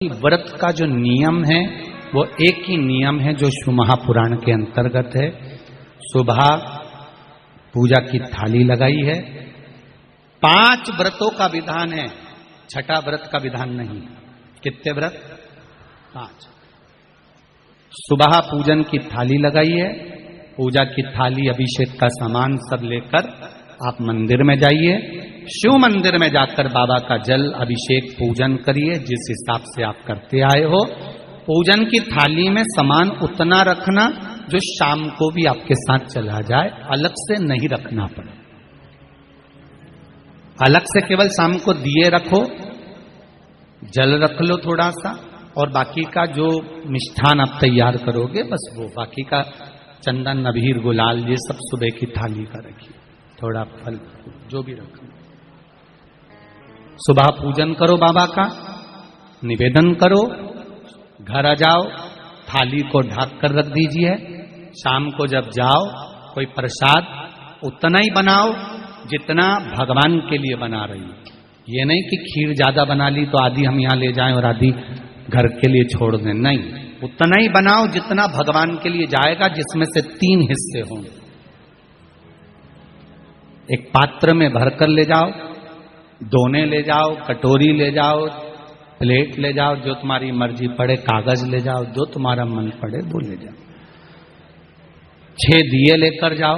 व्रत का जो नियम है वो एक ही नियम है जो शिव महापुराण के अंतर्गत है। सुबह पूजा की थाली लगाई है। 5 व्रतों का विधान है, छठा व्रत का विधान नहीं। कितने व्रत? 5। सुबह पूजन की थाली लगाई है। पूजा की थाली, अभिषेक का सामान सब लेकर आप मंदिर में जाइए। शिव मंदिर में जाकर बाबा का जल अभिषेक पूजन करिए जिस हिसाब से आप करते आए हो। पूजन की थाली में सामान उतना रखना जो शाम को भी आपके साथ चला जाए, अलग से नहीं रखना पड़े। अलग से केवल शाम को दिए रखो, जल रख लो थोड़ा सा, और बाकी का जो मिष्ठान आप तैयार करोगे बस वो, बाकी का चंदन अबीर गुलाल ये सब सुबह की थाली का रखिए, थोड़ा फल जो भी रखो। सुबह पूजन करो बाबा का, निवेदन करो, घर आ जाओ, थाली को ढक कर रख दीजिए। शाम को जब जाओ कोई प्रसाद उतना ही बनाओ जितना भगवान के लिए बना रही है। ये नहीं कि खीर ज्यादा बना ली तो आधी हम यहां ले जाएं और आधी घर के लिए छोड़ दें, नहीं, उतना ही बनाओ जितना भगवान के लिए जाएगा, जिसमें से 3 हिस्से होंगे। एक पात्र में भरकर ले जाओ, दोने ले जाओ, कटोरी ले जाओ, प्लेट ले जाओ, जो तुम्हारी मर्जी पड़े, कागज ले जाओ, जो तुम्हारा मन पड़े वो ले जाओ। 6 दिए लेकर जाओ,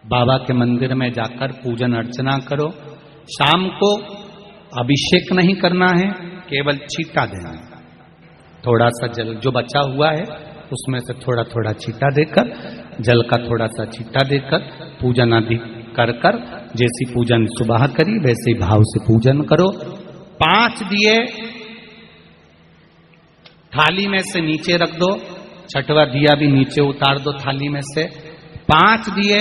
बाबा के मंदिर में जाकर पूजन अर्चना करो। शाम को अभिषेक नहीं करना है, केवल छींटा देना है। थोड़ा सा जल जो बचा हुआ है उसमें से थोड़ा थोड़ा छींटा देकर, जल का थोड़ा सा छींटा देकर पूजन आदि कर कर, जैसी पूजन सुबह करी वैसे ही भाव से पूजन करो। 5 दिए थाली में से नीचे रख दो, 6वां दिया भी नीचे उतार दो थाली में से। 5 दिए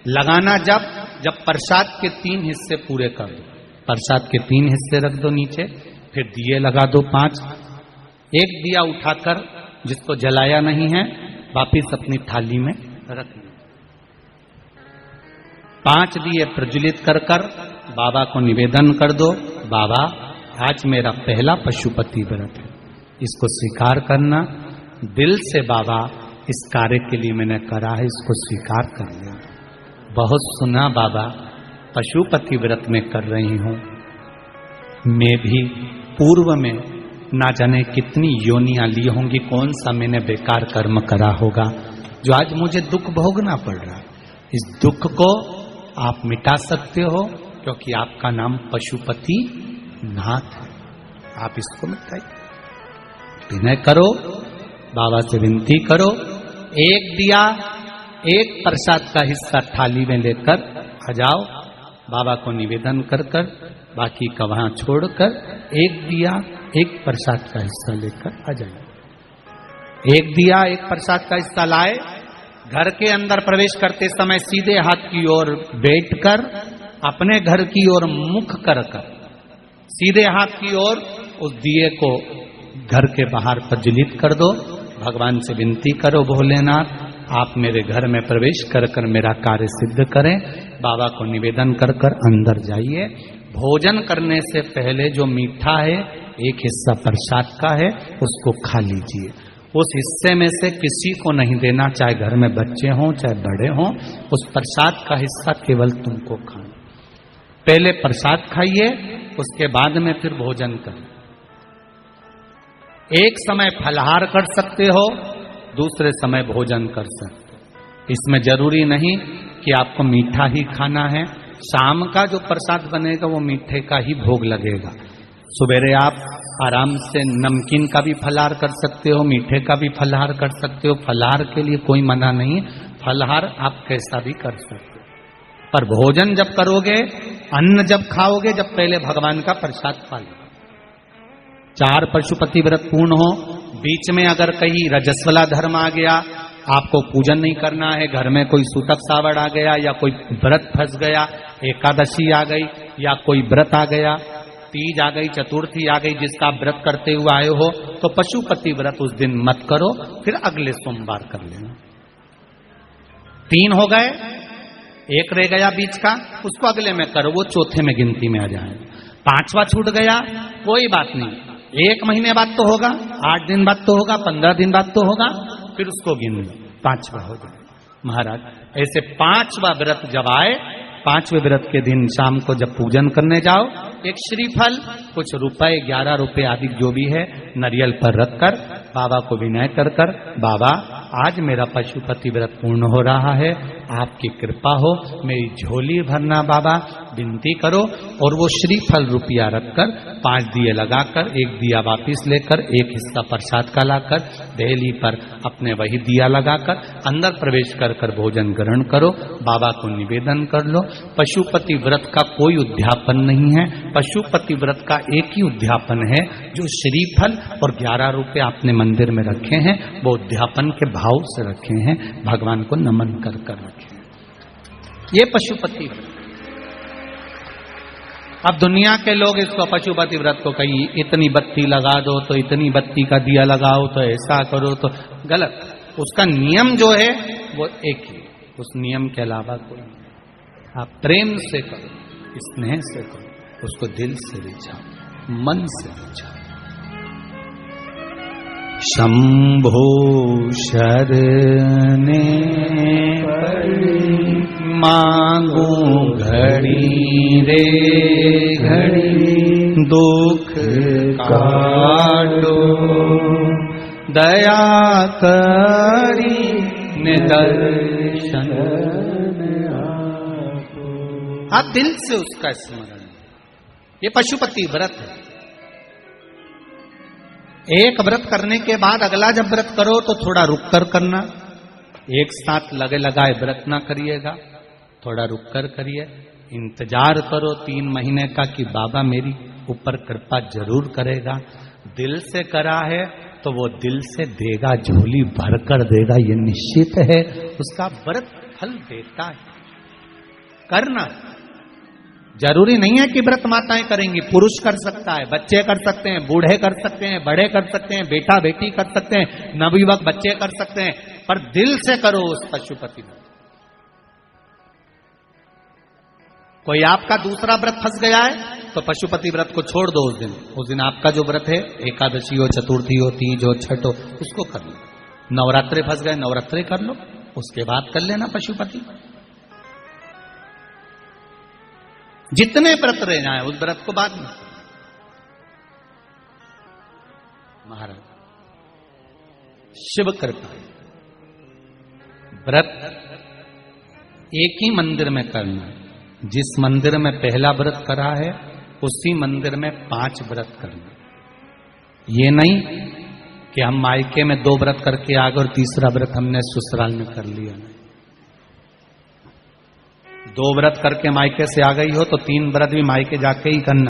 लगाना जब प्रसाद के 3 हिस्से पूरे कर दो, प्रसाद के 3 हिस्से रख दो नीचे, फिर दिए लगा दो 5। एक दिया उठाकर जिसको जलाया नहीं है वापिस अपनी थाली में रख लो। 5 दिए प्रज्वलित कर कर बाबा को निवेदन कर दो, बाबा आज मेरा पहला पशुपति व्रत है, इसको स्वीकार करना। दिल से बाबा इस कार्य के लिए मैंने करा है, इसको स्वीकार कर लिया। बहुत सुना बाबा पशुपति व्रत में कर रही हूं, मैं भी पूर्व में ना जाने कितनी योनियां ली होंगी, कौन सा मैंने बेकार कर्म करा होगा जो आज मुझे दुख भोगना पड़ रहा है। इस दुख को आप मिटा सकते हो क्योंकि आपका नाम पशुपति नाथ है। आप इसको मिटाइए, विनय करो, बाबा से विनती करो। एक दिया, एक प्रसाद का हिस्सा थाली में लेकर आ जाओ, बाबा को निवेदन कर कर, बाकी का वहां छोड़कर एक दिया, एक प्रसाद का हिस्सा लेकर आ जाए। एक दिया, एक प्रसाद का हिस्सा लाए, घर के अंदर प्रवेश करते समय सीधे हाथ की ओर बैठकर अपने घर की ओर मुख कर सीधे हाथ की ओर उस दिए को घर के बाहर प्रज्वलित कर दो। भगवान से विनती करो, भोलेनाथ आप मेरे घर में प्रवेश कर कर मेरा कार्य सिद्ध करें। बाबा को निवेदन कर कर अंदर जाइए। भोजन करने से पहले जो मीठा है, एक हिस्सा प्रसाद का है, उसको खा लीजिए। उस हिस्से में से किसी को नहीं देना, चाहे घर में बच्चे हों चाहे बड़े हों। उस प्रसाद का हिस्सा केवल तुमको खाना। पहले प्रसाद खाइए, उसके बाद में फिर भोजन करें। एक समय फलाहार कर सकते हो, दूसरे समय भोजन कर सकते हो। इसमें जरूरी नहीं कि आपको मीठा ही खाना है। शाम का जो प्रसाद बनेगा वो मीठे का ही भोग लगेगा। सुबेरे आप आराम से नमकीन का भी फलाहार कर सकते हो, मीठे का भी फलाहार कर सकते हो। फलाहार के लिए कोई मना नहीं, फलाहार आप कैसा भी कर सकते हो। पर भोजन जब करोगे, अन्न जब खाओगे, जब पहले भगवान का प्रसाद खा लो। 4 पशुपति व्रत पूर्ण हो, बीच में अगर कहीं रजस्वला धर्म आ गया, आपको पूजन नहीं करना है, घर में कोई सूतक सावड़ आ गया या कोई व्रत फंस गया, एकादशी आ गई या कोई व्रत आ गया, तीज आ गई, चतुर्थी आ गई, जिसका आप व्रत करते हुए आए हो, तो पशुपति व्रत उस दिन मत करो, फिर अगले सोमवार कर लेना। 3 हो गए, एक रह गया बीच का, उसको अगले में करो, वो चौथे में गिनती में आ जाए। 5वां छूट गया, कोई बात नहीं, 1 महीने बाद तो होगा, 8 दिन बाद तो होगा, 15 दिन बाद तो होगा, फिर उसको गिन लो, 5वां हो जाए। महाराज ऐसे 5वां व्रत जब आए, 5वें व्रत के दिन शाम को जब पूजन करने जाओ, एक श्रीफल, कुछ रुपए, 11 रुपए आदि जो भी है, नारियल पर रखकर बाबा को विनय कर कर, बाबा आज मेरा पशुपति व्रत पूर्ण हो रहा है, आपकी कृपा हो, मेरी झोली भरना बाबा, विनती करो। और वो श्रीफल रुपया रखकर 5 दिए लगाकर, 1 दिया वापिस लेकर, 1 हिस्सा प्रसाद का लाकर देहली पर अपने वही दिया लगाकर अंदर प्रवेश कर कर भोजन ग्रहण करो, बाबा को निवेदन कर लो। पशुपति व्रत का कोई उद्यापन नहीं है, पशुपति व्रत का एक ही उद्यापन है, जो श्रीफल और 11 रुपए आपने मंदिर में रखे हैं, वो उद्यापन के भाव से रखे हैं, भगवान को नमन कर कर रखे हैं। ये पशुपति व्रत। अब दुनिया के लोग इसको पशुपति व्रत को कहीं इतनी बत्ती लगा दो, तो इतनी बत्ती का दिया लगाओ, तो ऐसा करो, तो गलत। उसका नियम जो है वो एक ही, उस नियम के अलावा कोई नहीं। आप प्रेम से करो, स्नेह से करो, उसको दिल से रिझाओ, मन से रिझाओ। शंभो शरणे मांगू घड़ी रे घड़ी, दुख काटो दया करी निदर्शन। आप दिल से उसका स्मरण, ये पशुपति व्रत है। एक व्रत करने के बाद अगला जब व्रत करो तो थोड़ा रुक कर करना, एक साथ लगे लगाए व्रत ना करिएगा, थोड़ा रुक कर करिए, इंतजार करो 3 महीने का कि बाबा मेरी ऊपर कृपा जरूर करेगा। दिल से करा है तो वो दिल से देगा, झोली भर कर देगा, ये निश्चित है, उसका व्रत फल देता है। करना जरूरी नहीं है कि व्रत माताएं करेंगी, पुरुष कर सकता है, बच्चे कर सकते हैं, बूढ़े कर सकते हैं, बड़े कर सकते हैं, बेटा बेटी कर सकते हैं, नवयुवक बच्चे कर सकते हैं, पर दिल से करो उस पशुपति व्रत। कोई आपका दूसरा व्रत फंस गया है तो पशुपति व्रत को छोड़ दो उस दिन आपका जो व्रत है, एकादशी हो, चतुर्थी हो, तीज हो, छठ हो, उसको कर लो। नवरात्रे फंस गए, नवरात्रे कर लो, उसके बाद कर लेना पशुपति। जितने व्रत रहना है उस व्रत को बाद में। महाराज शिव कृपा, व्रत एक ही मंदिर में करना है। जिस मंदिर में पहला व्रत करा है उसी मंदिर में 5 व्रत करना। ये नहीं कि हम मायके में 2 व्रत करके आ गए और तीसरा व्रत हमने ससुराल में कर लिया। 2 व्रत करके मायके से आ गई हो तो 3 व्रत भी मायके जाके ही करना।